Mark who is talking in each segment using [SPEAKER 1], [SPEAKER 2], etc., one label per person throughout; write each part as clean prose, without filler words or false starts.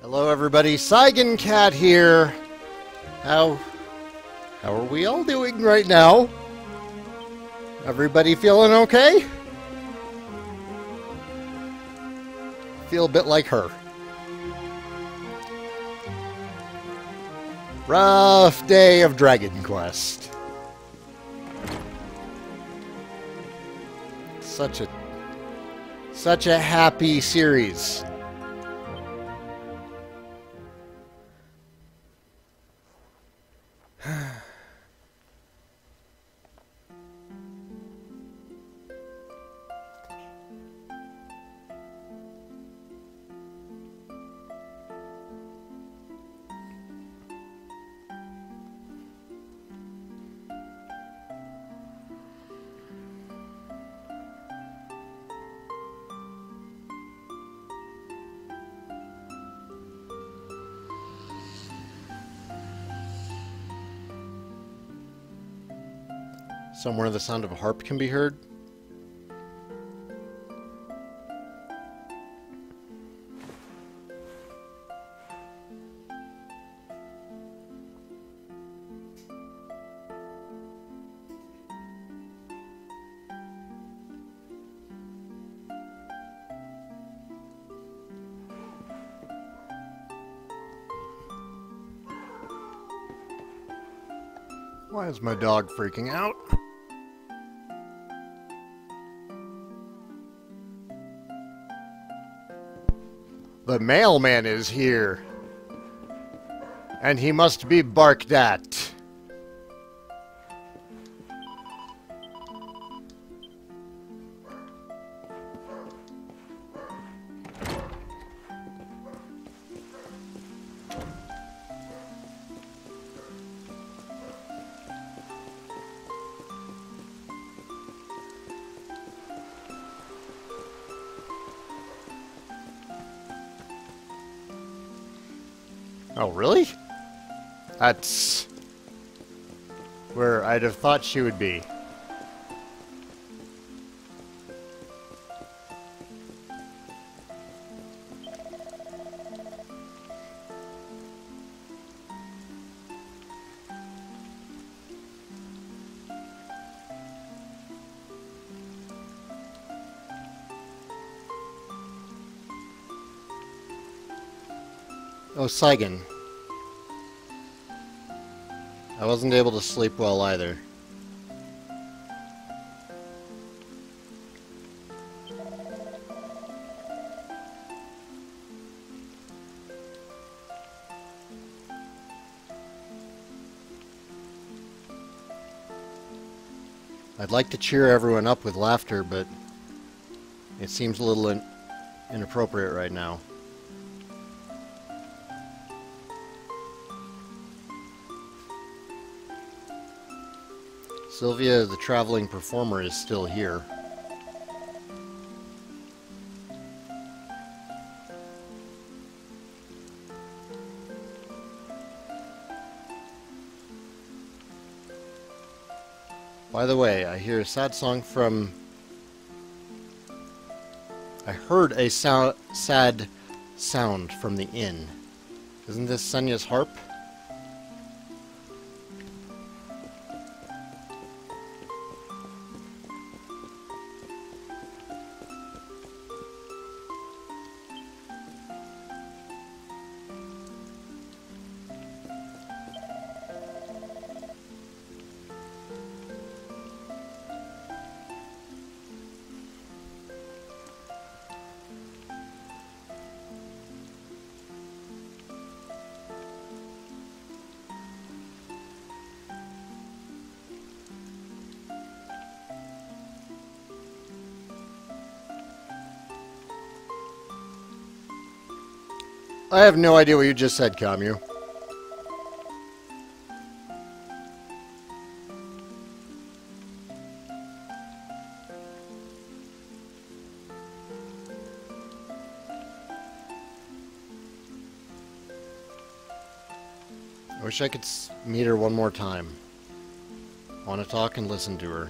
[SPEAKER 1] Hello everybody, Saigan Cat here. How are we all doing right now? Everybody feeling okay? Feel a bit like her. Rough day of Dragon Quest. Such a happy series. Somewhere the sound of a harp can be heard. Why is my dog freaking out? The mailman is here, and he must be barked at. Oh, really? That's where I'd have thought she would be. Oh, Saigan. I wasn't able to sleep well either. I'd like to cheer everyone up with laughter, but it seems a little inappropriate right now. Sylvia, the traveling performer, is still here. By the way, I hear a sad song from... I heard a sad sound from the inn. Isn't this Senya's harp? I have no idea what you just said, Camu. I wish I could meet her one more time. I want to talk and listen to her.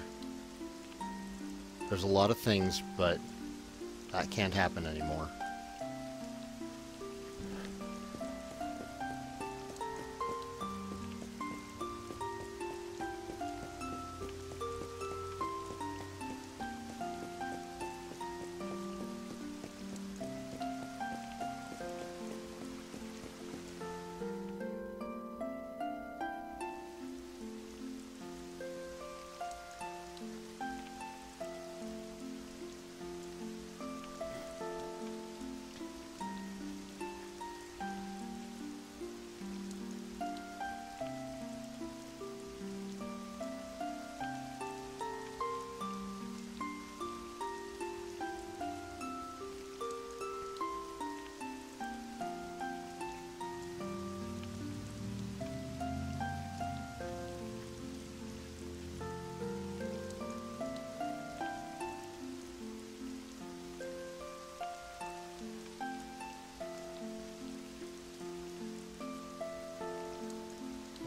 [SPEAKER 1] There's a lot of things, but that can't happen anymore.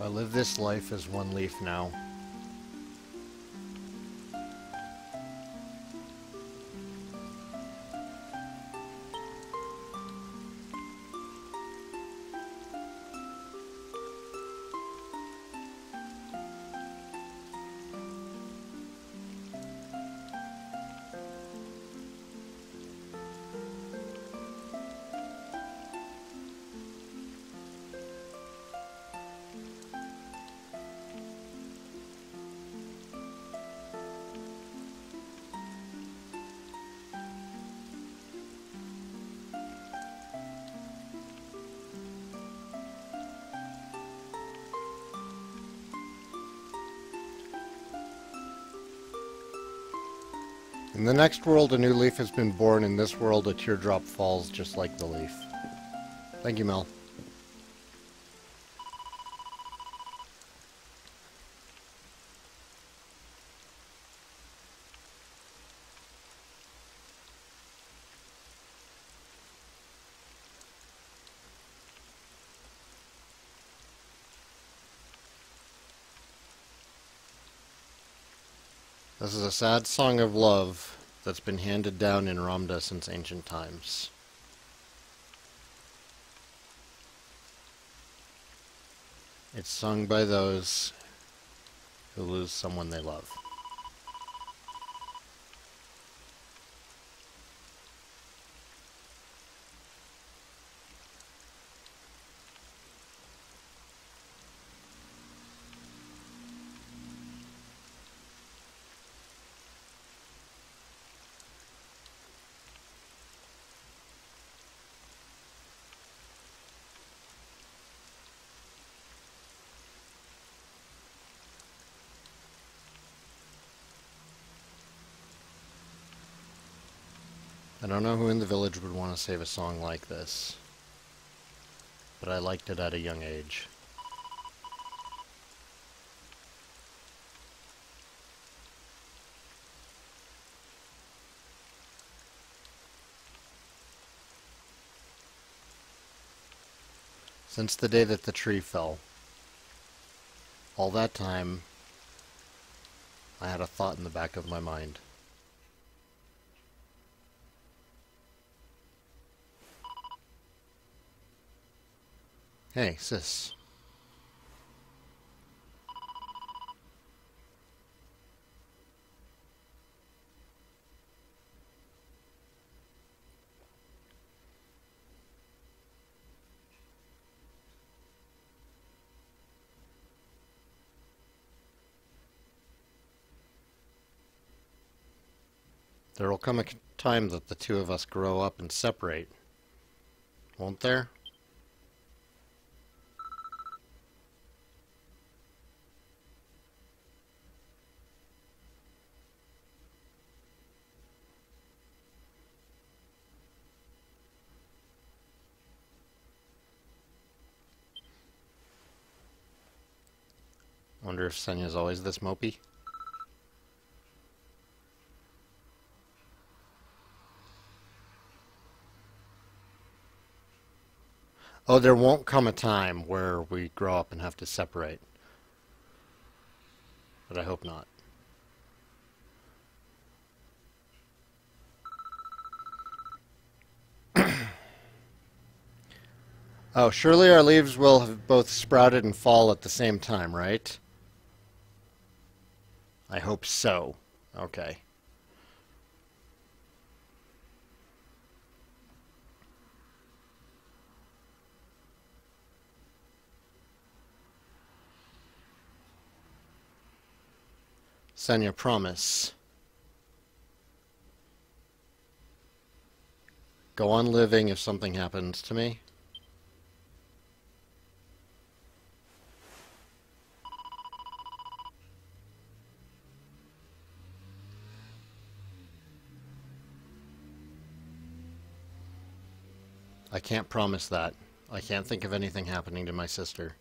[SPEAKER 1] I live this life as one leaf now. In the next world, a new leaf has been born. In this world, a teardrop falls just like the leaf. Thank you, Mel. This is a sad song of love that's been handed down in Ramda since ancient times. It's sung by those who lose someone they love. I don't know who in the village would want to save a song like this, but I liked it at a young age. Since the day that the tree fell, all that time, I had a thought in the back of my mind. Hey, sis. There'll come a time that the two of us grow up and separate, won't there? Wonder if Senya's always this mopey? Oh, there won't come a time where we grow up and have to separate. But I hope not. Oh, surely our leaves will have both sprouted and fall at the same time, right? I hope so. Okay. Senya, promise. Go on living if something happens to me. I can't promise that. I can't think of anything happening to my sister.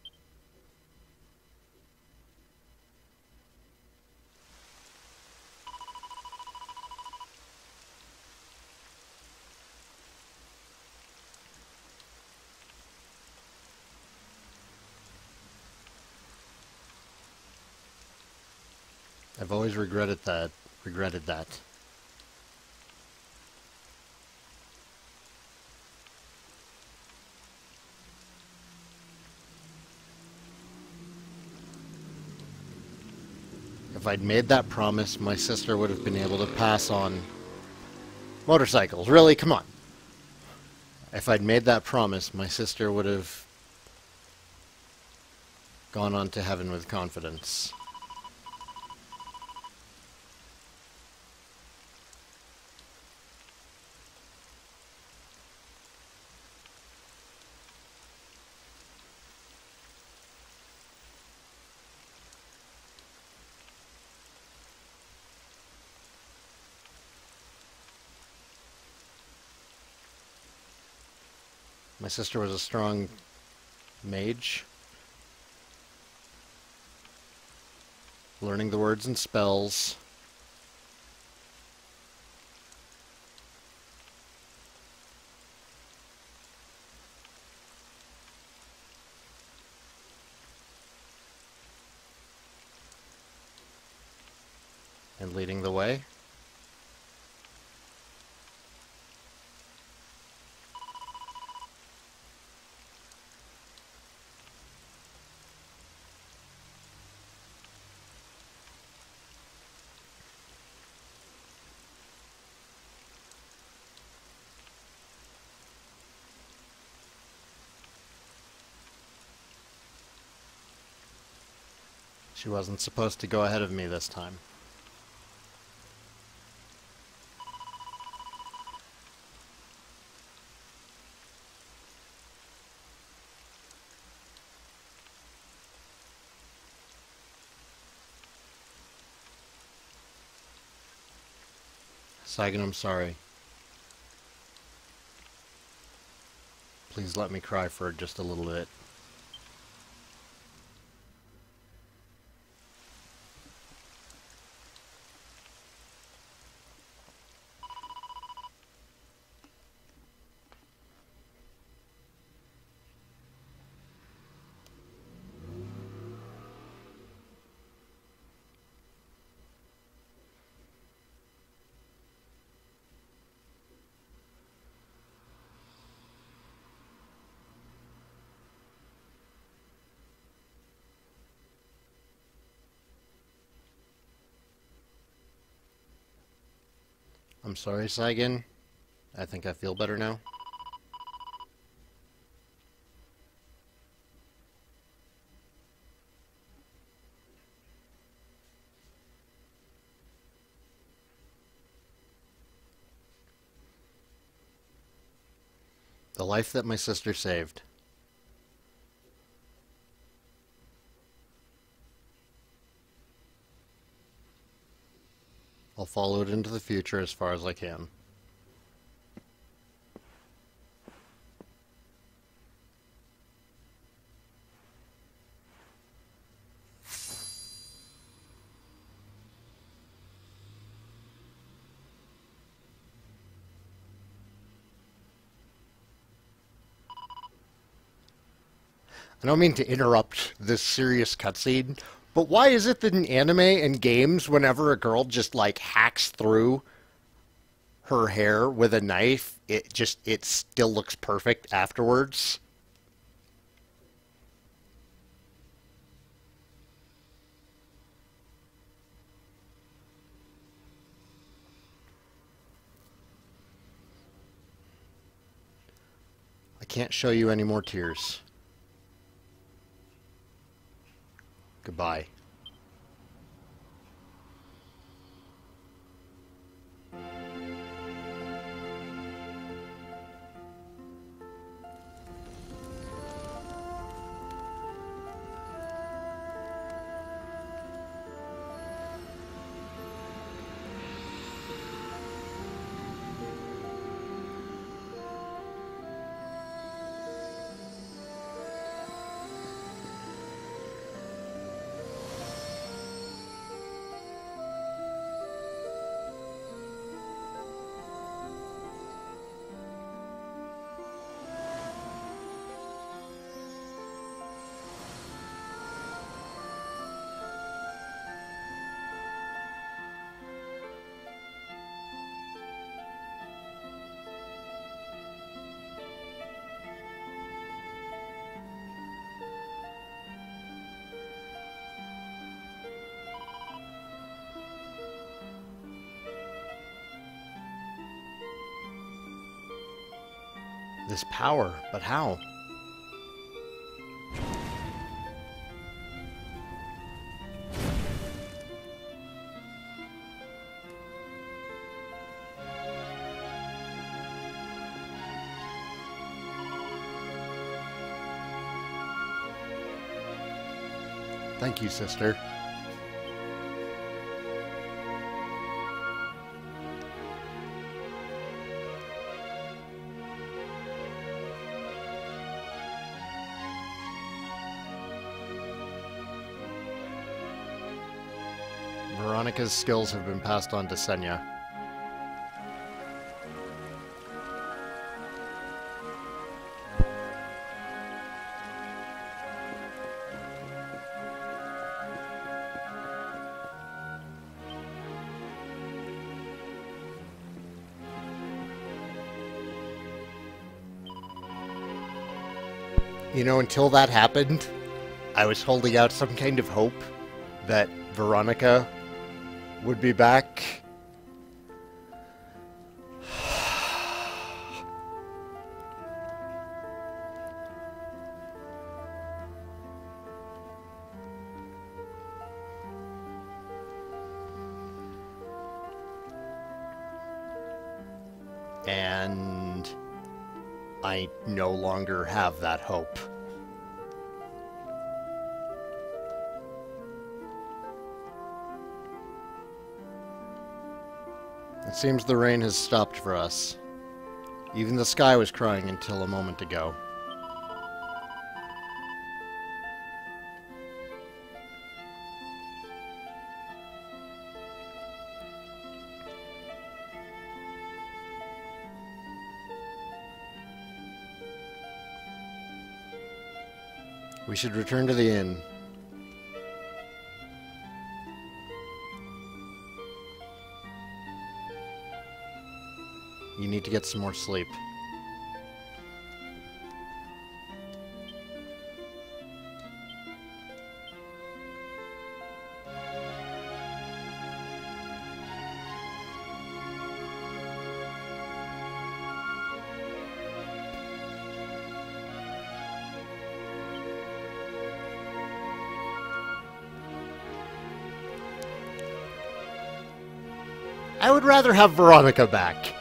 [SPEAKER 1] I've always regretted that. If I'd made that promise, my sister would have been able to pass on motorcycles. Really? Come on. If I'd made that promise, my sister would have gone on to heaven with confidence. My sister was a strong mage, learning the words and spells. And leading the way. She wasn't supposed to go ahead of me this time. Saigan, I'm sorry. Please let me cry for just a little bit. I'm sorry, Saigan. I think I feel better now. The life that my sister saved. I'll follow it into the future as far as I can. I don't mean to interrupt this serious cutscene, but why is it that in anime and games, whenever a girl just like hacks through her hair with a knife, it still looks perfect afterwards? I can't show you any more tears. Goodbye. this power, but how? Thank you, sister. Veronica's skills have been passed on to Senya. You know, until that happened, I was holding out some kind of hope that Veronica would be back. And I no longer have that hope. It seems the rain has stopped for us. Even the sky was crying until a moment ago. We should return to the inn. You need to get some more sleep. I would rather have Veronica back.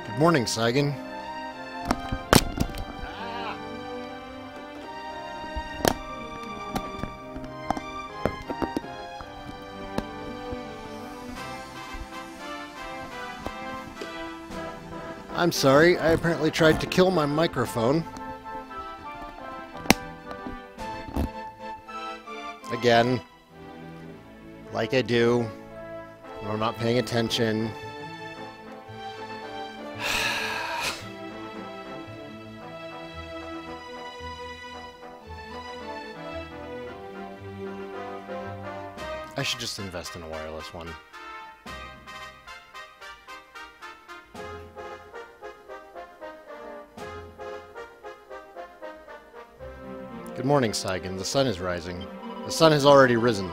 [SPEAKER 1] Good morning, Saigan. I'm sorry, I apparently tried to kill my microphone. Again. Like I do. When I'm not paying attention. I should just invest in a wireless one. Good morning, Saigan. The sun is rising. The sun has already risen.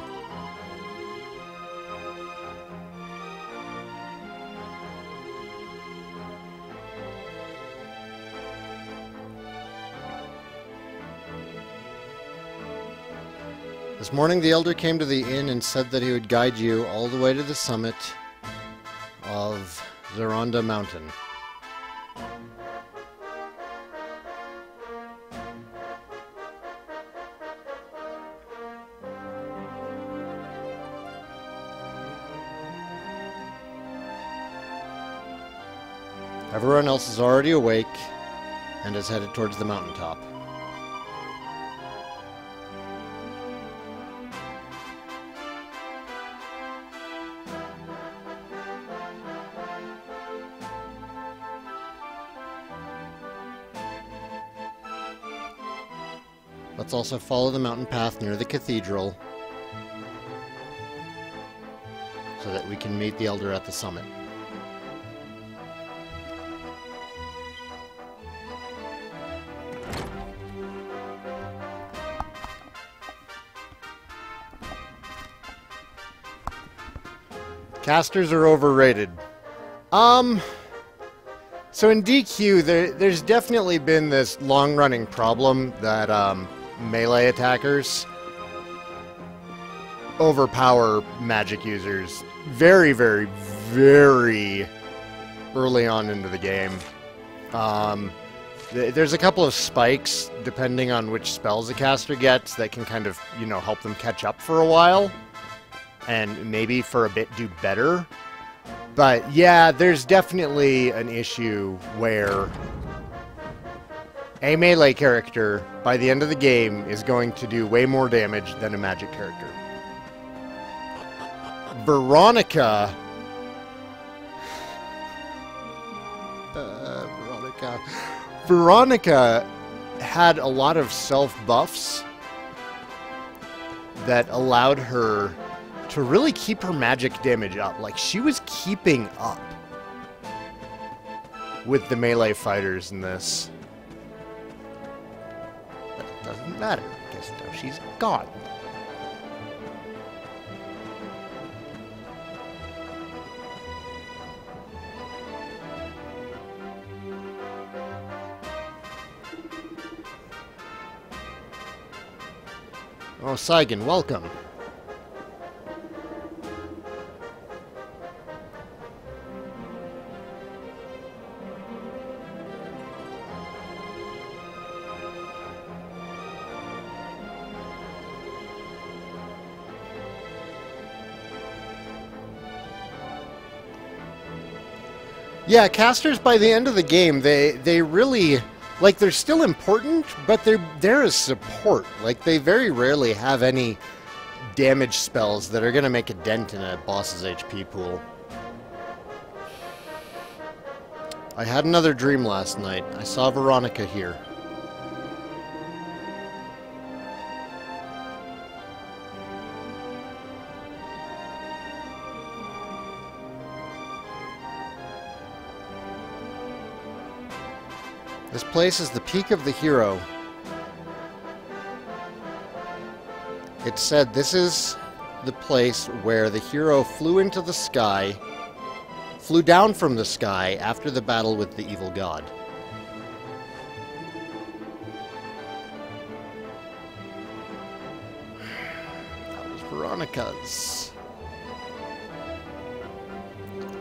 [SPEAKER 1] This morning the elder came to the inn and said that he would guide you all the way to the summit of Zoronda Mountain. Everyone else is already awake and is headed towards the mountaintop. Let's also follow the mountain path near the cathedral so that we can meet the elder at the summit. Casters are overrated. So in DQ, there's definitely been this long-running problem that melee attackers overpower magic users very, very, very early on into the game. There's a couple of spikes, depending on which spells a caster gets, that can kind of, you know, help them catch up for a while. And maybe for a bit do better. But yeah, there's definitely an issue where a melee character, by the end of the game, is going to do way more damage than a magic character. Veronica... Veronica had a lot of self-buffs that allowed her to really keep her magic damage up. Like, she was keeping up with the melee fighters in this. But it doesn't matter, because now she's gone. Oh, Saigan, welcome. Yeah, casters by the end of the game, they really, like, they're still important, but they're there as support. Like, they very rarely have any damage spells that are going to make a dent in a boss's HP pool. I had another dream last night. I saw Veronica here. This place is the peak of the hero. It said this is the place where the hero flew into the sky, flew down from the sky after the battle with the evil god. Veronica's.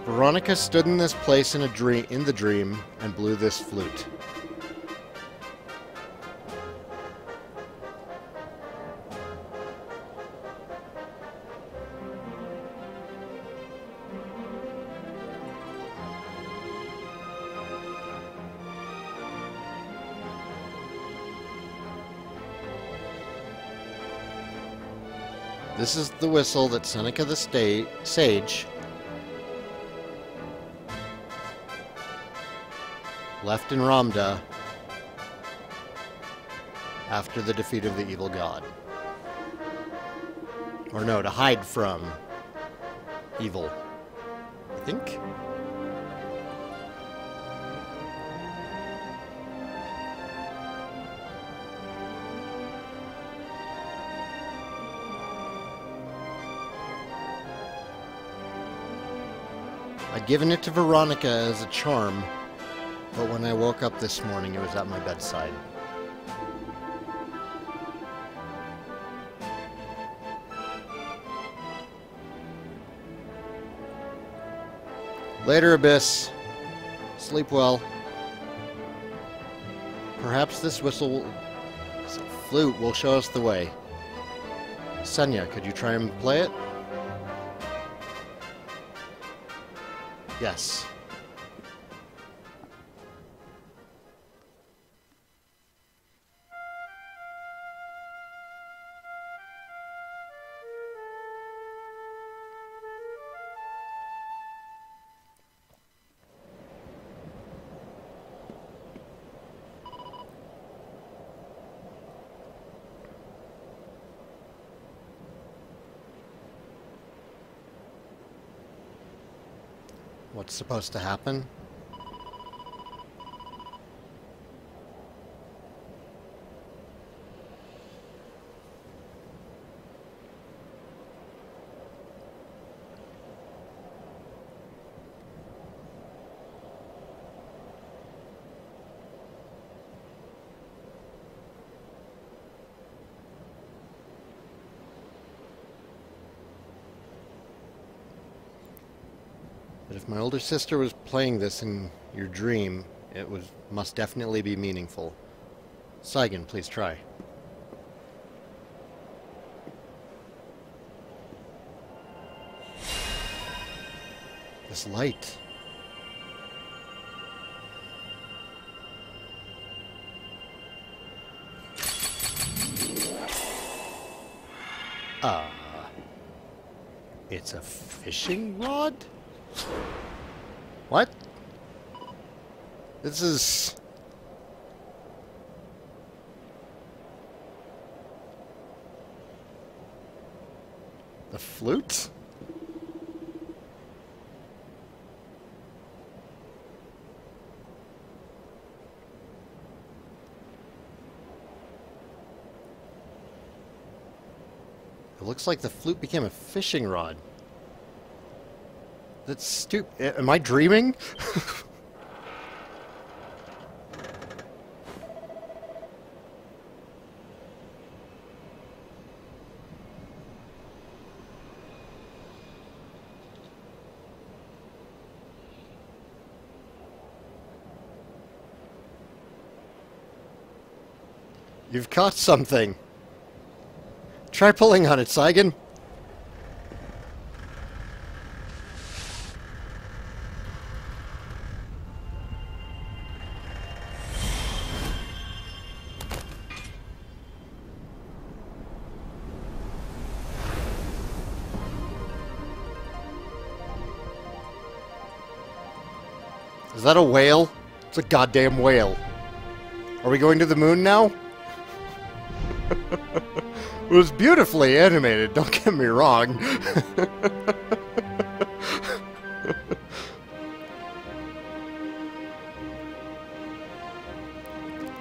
[SPEAKER 1] Veronica stood in this place in the dream and blew this flute. This is the whistle that Seneca the Sage left in Ramda after the defeat of the evil god. Or no, to hide from evil, I think. I'd given it to Veronica as a charm, but when I woke up this morning, it was at my bedside. Later, Abyss. Sleep well. Perhaps this flute will show us the way. Senya, could you try and play it? Yes. What's supposed to happen? But if my older sister was playing this in your dream, it must definitely be meaningful. Saigan, please try. This light. It's a fishing rod? What? This is... the flute? It looks like the flute became a fishing rod. That's stupid. Am I dreaming? You've caught something. Try pulling on it, Saigan. Is that a whale? It's a goddamn whale. Are we going to the moon now? It was beautifully animated, don't get me wrong.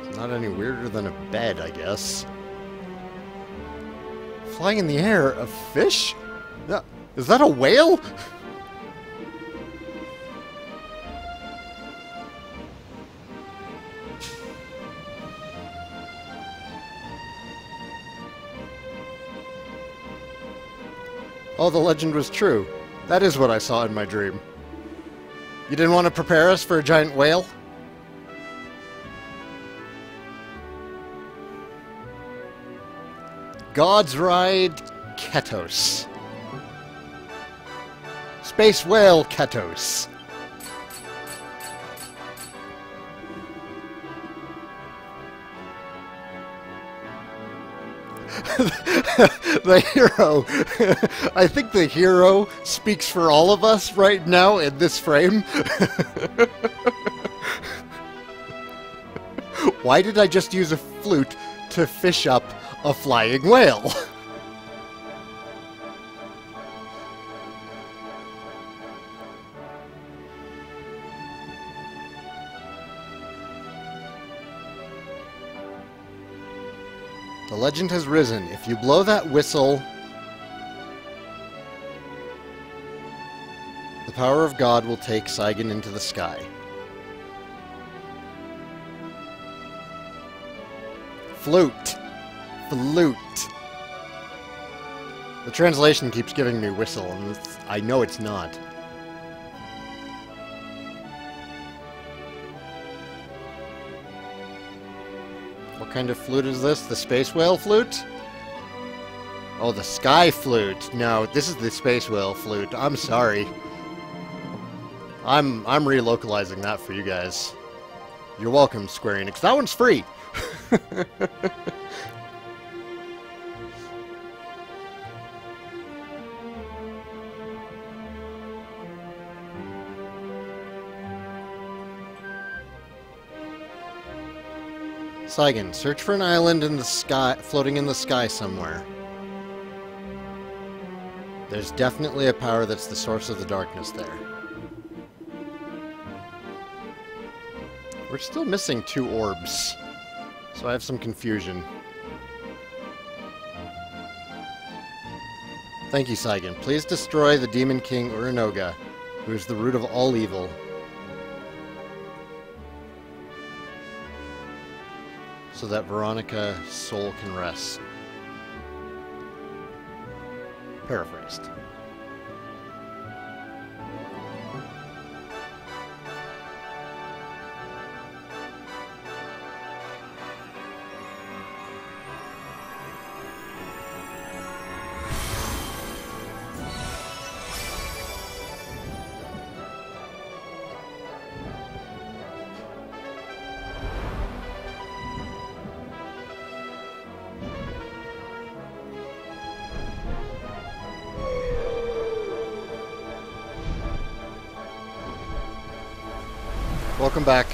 [SPEAKER 1] It's not any weirder than a bed, I guess. Flying in the air, a fish? Is that a whale? Oh, the legend was true. That is what I saw in my dream. You didn't want to prepare us for a giant whale? God's Ride Ketos. Space Whale Ketos. The hero. I think the hero speaks for all of us right now in this frame. Why did I just use a flute to fish up a flying whale? The legend has risen. If you blow that whistle, the power of God will take Saigan into the sky. Flute. Flute. The translation keeps giving me whistle, and I know it's not. What kind of flute is this? The space whale flute? Oh, the sky flute. No, this is the space whale flute. I'm sorry. I'm relocalizing that for you guys. You're welcome, Square Enix. That one's free. Saigan, search for an island in the sky, floating in the sky somewhere. There's definitely a power that's the source of the darkness there. We're still missing 2 orbs, so I have some confusion. Thank you, Saigan. Please destroy the Demon King Uranoga, who is the root of all evil. So that Veronica's soul can rest. Paraphrased. Welcome back.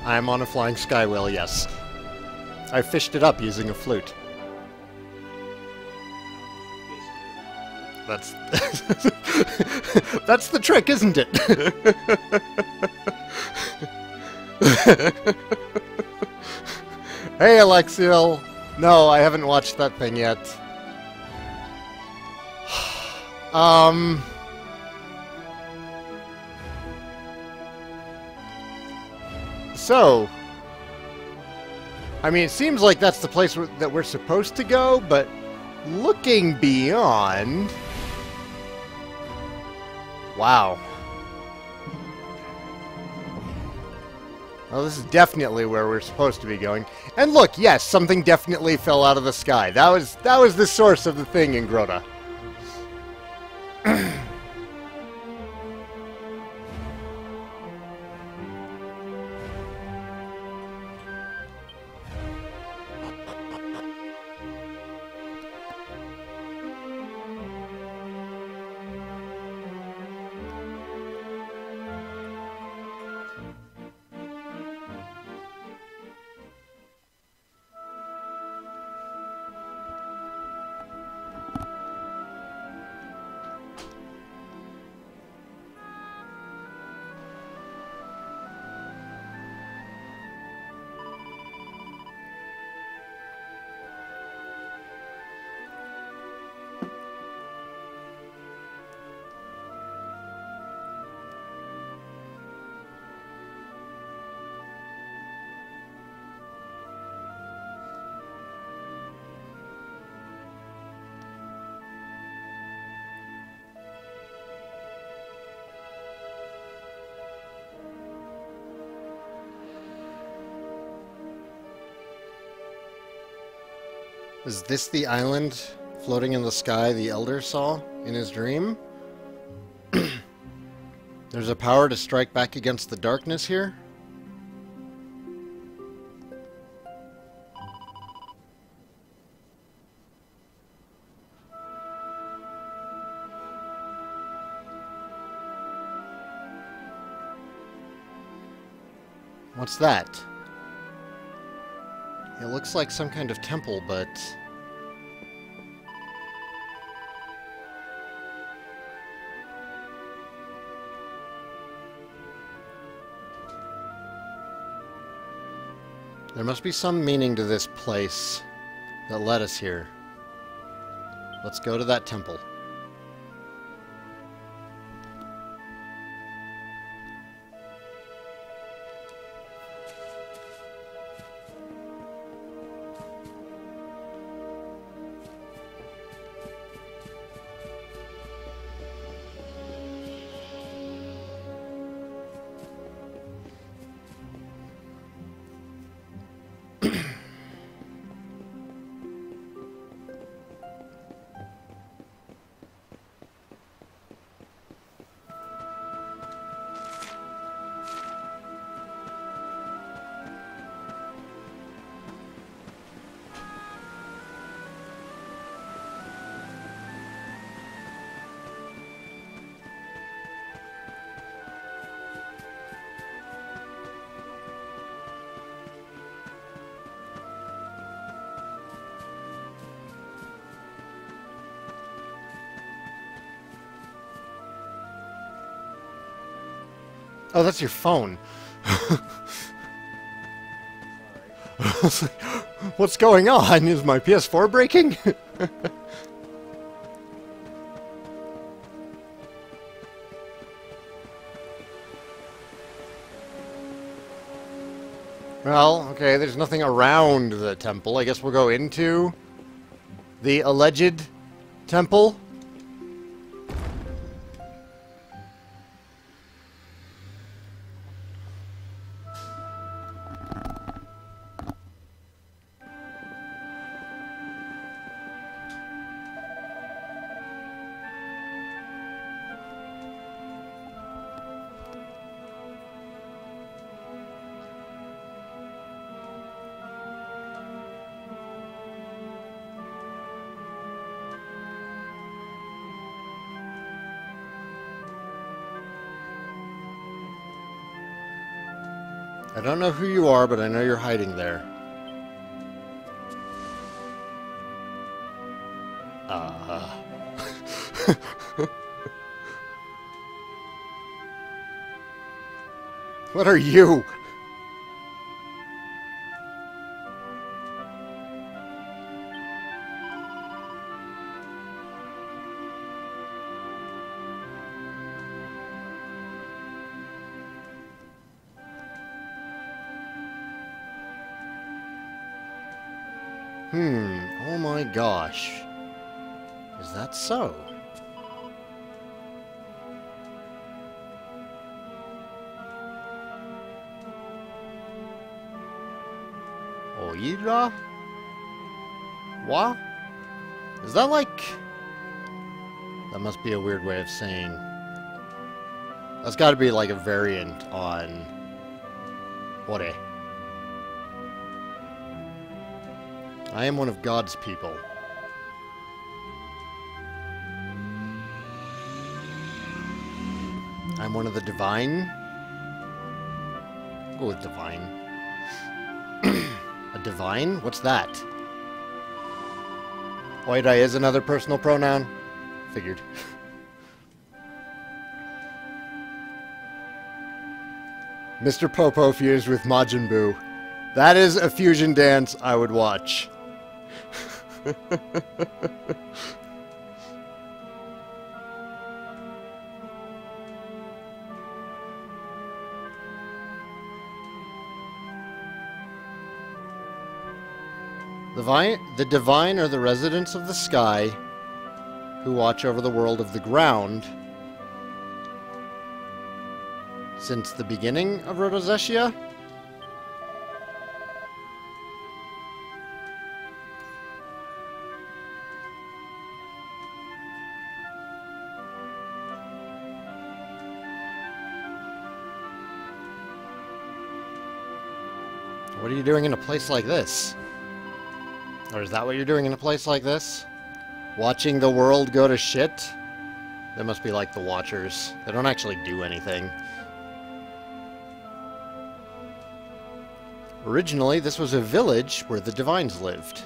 [SPEAKER 1] I am on a flying sky whale, yes. I fished it up using a flute. That's... That's the trick, isn't it? Hey, Alexiel! No, I haven't watched that thing yet. So, I mean, it seems like that's the place that we're supposed to go, but looking beyond... Wow. Well, this is definitely where we're supposed to be going. And look, yes, something definitely fell out of the sky. That was the source of the thing in Grota. Is this the island floating in the sky the Elder saw in his dream? There's a power to strike back against the darkness here? What's that? It looks like some kind of temple, but... there must be some meaning to this place that led us here. Let's go to that temple. Oh, that's your phone. I was like, what's going on? Is my PS4 breaking? Well, okay, there's nothing around the temple. I guess we'll go into the alleged temple. I don't know who you are, but I know you're hiding there. What are you? Oh my gosh. Is that so? Oira? What? Is that like... that must be a weird way of saying... that's gotta be like a variant on... Ore. I am one of God's people. I'm one of the divine. I'll go with divine. A divine? What's that? Oida is another personal pronoun? Figured. Mr. Popo fused with Majin Buu. That is a fusion dance I would watch. The divine are the residents of the sky who watch over the world of the ground since the beginning of Rhodosessia. What are you doing in a place like this? Or is that what you're doing in a place like this? Watching the world go to shit? They must be like the Watchers. They don't actually do anything. Originally, this was a village where the Divines lived.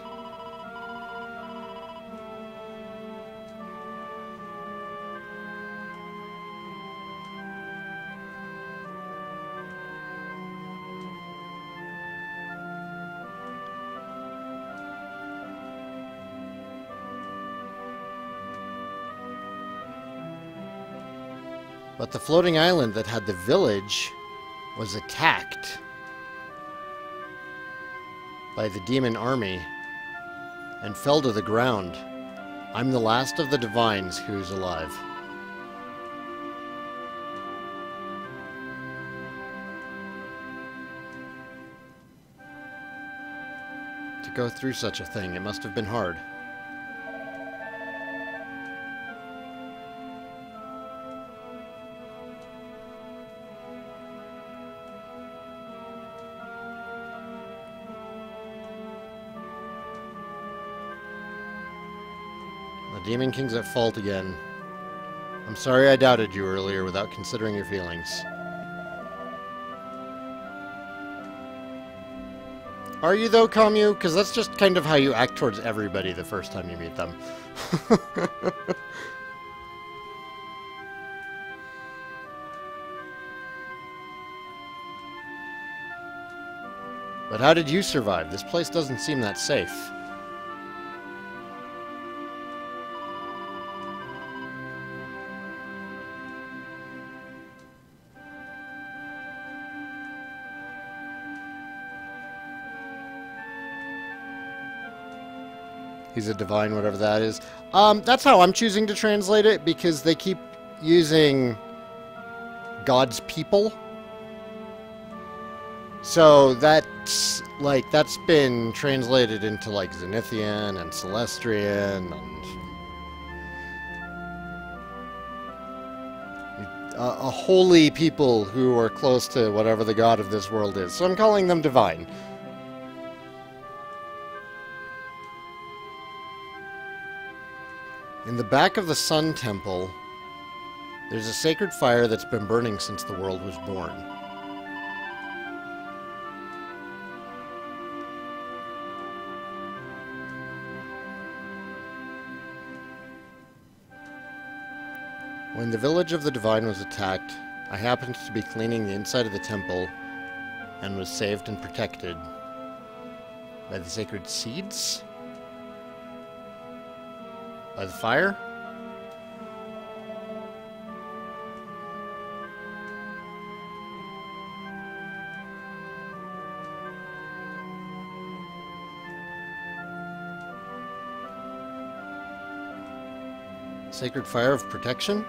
[SPEAKER 1] But the floating island that had the village was attacked by the demon army and fell to the ground. I'm the last of the Divines who's alive. To go through such a thing, it must have been hard. The Demon King's at fault again. I'm sorry I doubted you earlier without considering your feelings. Are you though, Kamyu? Because that's just kind of how you act towards everybody the first time you meet them. But how did you survive? This place doesn't seem that safe. He's a divine, whatever that is. That's how I'm choosing to translate it, because they keep using God's people. So that's, like, that's been translated into, like, Zenithian and Celestrian and a holy people who are close to whatever the god of this world is. So I'm calling them divine. In the back of the Sun Temple, there's a sacred fire that's been burning since the world was born. When the village of the Divine was attacked, I happened to be cleaning the inside of the temple and was saved and protected by the sacred seeds? By the fire? Sacred fire of protection?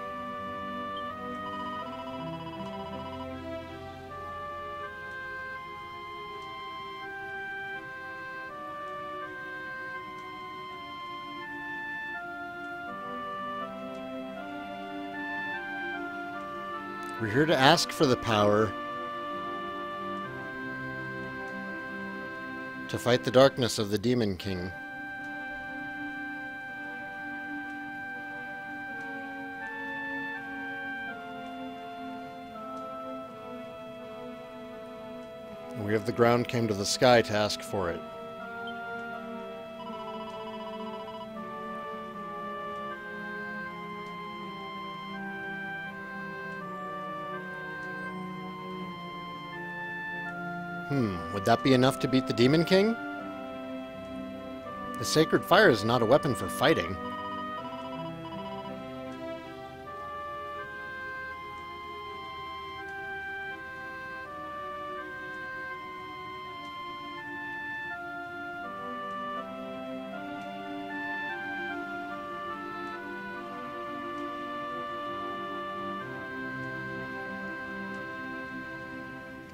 [SPEAKER 1] We're here to ask for the power to fight the darkness of the Demon King. And we of the ground came to the sky to ask for it. Would that be enough to beat the Demon King? The sacred fire is not a weapon for fighting.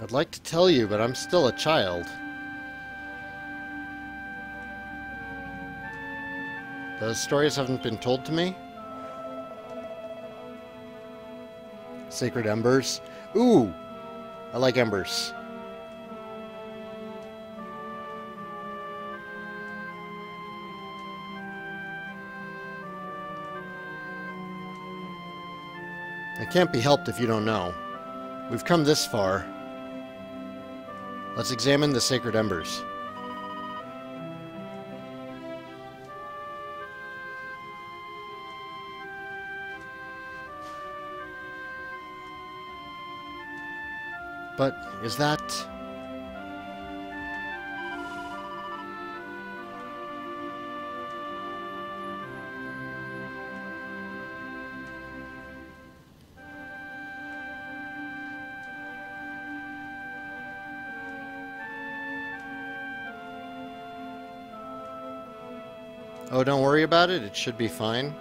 [SPEAKER 1] I'd like to tell you, but I'm still a child. Those stories haven't been told to me. Sacred embers. Ooh! I like embers. Can't be helped if you don't know. We've come this far. Let's examine the sacred embers. But is that... Oh, don't worry about it. It should be fine.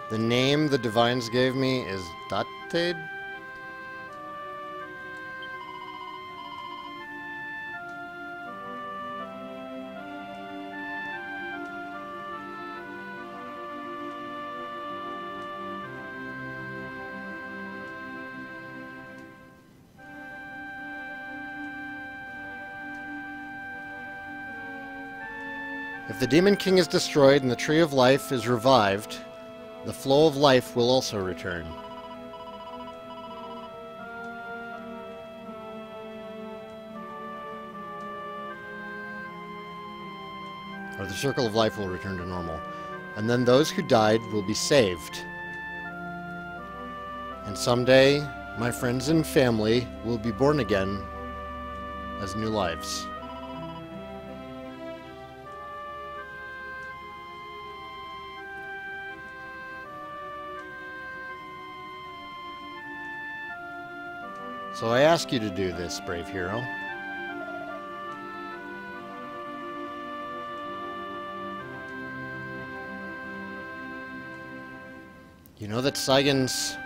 [SPEAKER 1] The name the divines gave me is Date. If the Demon King is destroyed and the Tree of Life is revived, the flow of life will also return. Or the circle of life will return to normal. And then those who died will be saved. And someday, my friends and family will be born again as new lives. So I ask you to do this, brave hero. You know that Saigan's...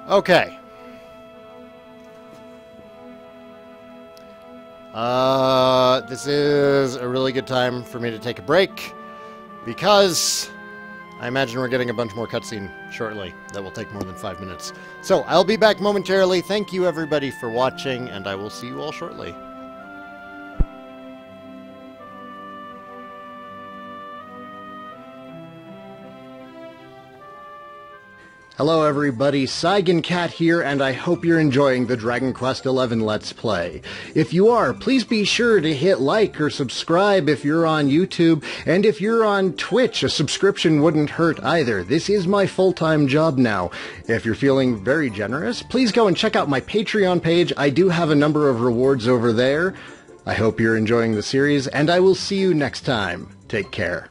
[SPEAKER 1] Okay. This is a really good time for me to take a break, because I imagine we're getting a bunch more cutscene shortly that will take more than 5 minutes. So, I'll be back momentarily. Thank you everybody for watching, and I will see you all shortly. Hello everybody, Saigan Cat here, and I hope you're enjoying the Dragon Quest XI Let's Play. If you are, please be sure to hit like or subscribe if you're on YouTube, and if you're on Twitch, a subscription wouldn't hurt either. This is my full-time job now. If you're feeling very generous, please go and check out my Patreon page. I do have a number of rewards over there. I hope you're enjoying the series, and I will see you next time. Take care.